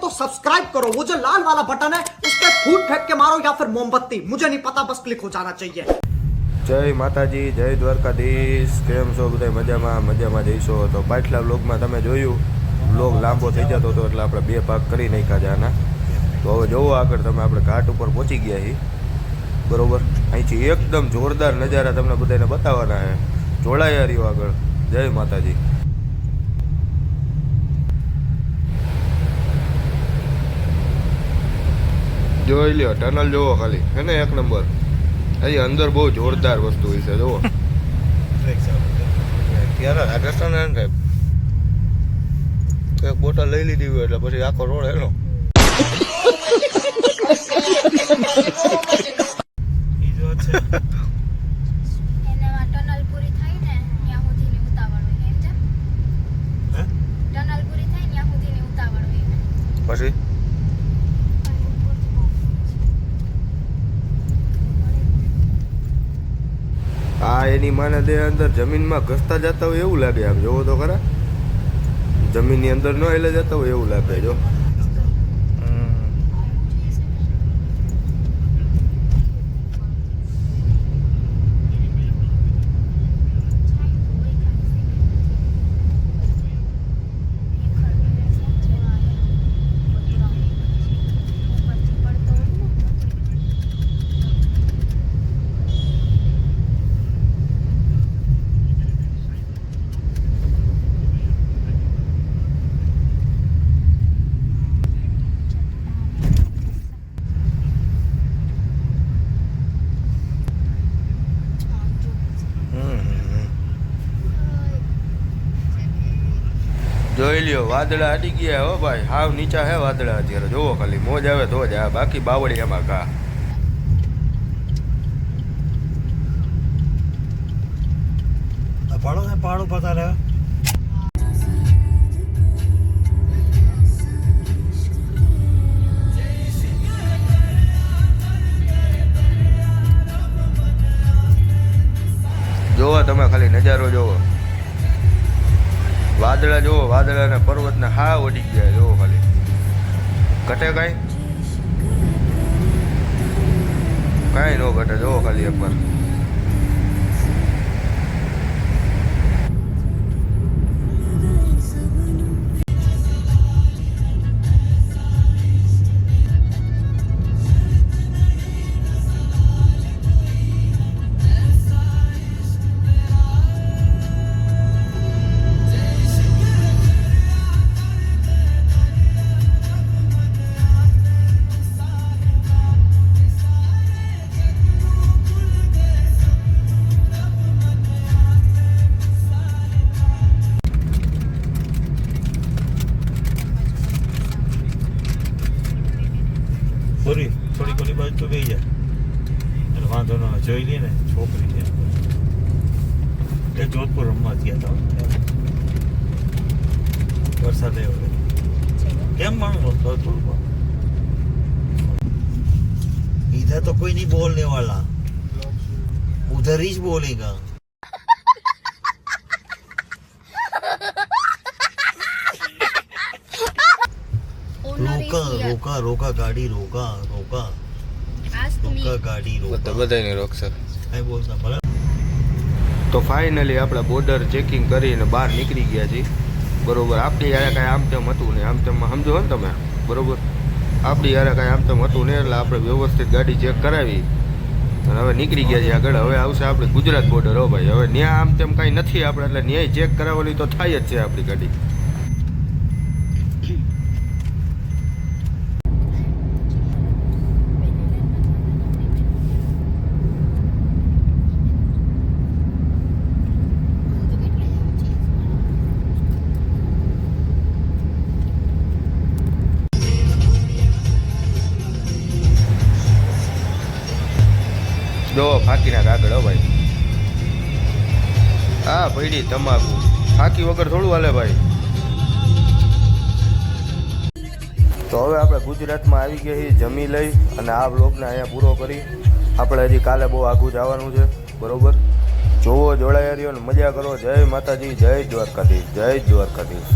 तो सब्सक्राइब करो, वो जो लाल वाला बटन है उस पर फूट फेंक के मारो या फिर मोमबत्ती, मुझे नहीं पता, बस क्लिक हो जाना चाहिए। जय माताजी, जय द्वारकाधीश। केम छो बधाय? मजाમાં જઈશો તો પાછલા વ્લોગમાં તમે જોયું વ્લોગ લાંબો થઈ જતો હતો એટલે આપણે 2 ભાગ કરી નાખ્યા છે આના। તો હવે જોવો આગળ તમે આપણે ઘાટ ઉપર પહોંચી ગયા છીએ બરોબર। અહીંથી એકદમ જોરદાર નજારા તમને બધાને બતાવવાના છે। જોડાયા રહ્યો આગળ। જય માતાજી। જોઈ લ્યો ટનલ જોવો ખાલી, હે ને એક નંબર। અહીં અંદર બહુ જોરદાર વસ્તુ હોય છે જોવો। ત્યારે રાજસ્થાન સાહેબ એક બોટલ લઈ લીધી હોય એટલે પછી આખો રોડ હેલો। પછી આ એની માને દે અંદર જમીનમાં ઘસતા જતા હોય એવું લાગે। આમ જોવો તો ખરા, જમીનની અંદર ન હેલે જતા હોય એવું લાગે। જો જોઈ લ્યો વાદળા હટી ગયા હો ભાઈ, હાવ નીચા હે વાદળા અત્યારે। જોવો ખાલી મોજ આવે તો જ, આ બાકી બાવળિયામાં ઘા। पहाड़ों में पहाड़ों पता रहा જોવો તમે ખાલી નજારો જોવો, વાદળા જોવો, વાદળા ને પર્વત ને હા ઓડી ગયા। જોવો ખાલી ઘટે કાંઈ ન ઘટે। જોવો ખાલી એકવાર। થોડી કોની બાજુ તો ગઈ જાય એટલે વાંધો ન આવે। જોઈ લઈએ ને છોકરી છે એ જોધપુર રમવા ગયા હતા વરસાદ આવ્યો કેમ માનું જોધપુર इधर तो कोई नहीं बोलने वाला, उधर ही बोलेगा। रोका रोका रोका गाड़ी रोका रोका रोका गाड़ी रोका બધા નહીં રોકશે। કઈ બોલતા ભલે। તો ફાઇનલી આપણે બોર્ડર ચેકિંગ કરીને બહાર નીકળી ગયા છીએ બરોબર। આપણી યારે કાંઈ આમ તેમ હતું નહીં, આમ તેમ સમજો ને તમે બરોબર। આપણી યારે કાંઈ આમ તેમ હતું નહીં એટલે આપણે વ્યવસ્થિત ગાડી ચેક કરાવી અને હવે નીકળી ગયા છીએ આગળ। હવે આવશે આપણે ગુજરાત બોર્ડર। હો ભાઈ, હવે ન્યા આમ તેમ કાંઈ નથી આપણે, એટલે ન્યાય ચેક કરાવવાની તો થાય જ છે આપણી ગાડી। જો ફાંકીના કાગળ હો ભાઈ, હા પડી તમાકુ, ફાંકી વગર થોડું હાલે ભાઈ। તો હવે આપણે ગુજરાતમાં આવી ગયા છીએ, જમી લઈ અને આ વ્લોગને અહીંયા પૂરો કરી। આપણે હજી કાલે બહુ આઘું જવાનું છે બરોબર। જોવો, જોડાયા રહ્યો ને મજા કરો। જય માતાજી, જય દ્વારકાધીશ, જય દ્વારકાધીશ।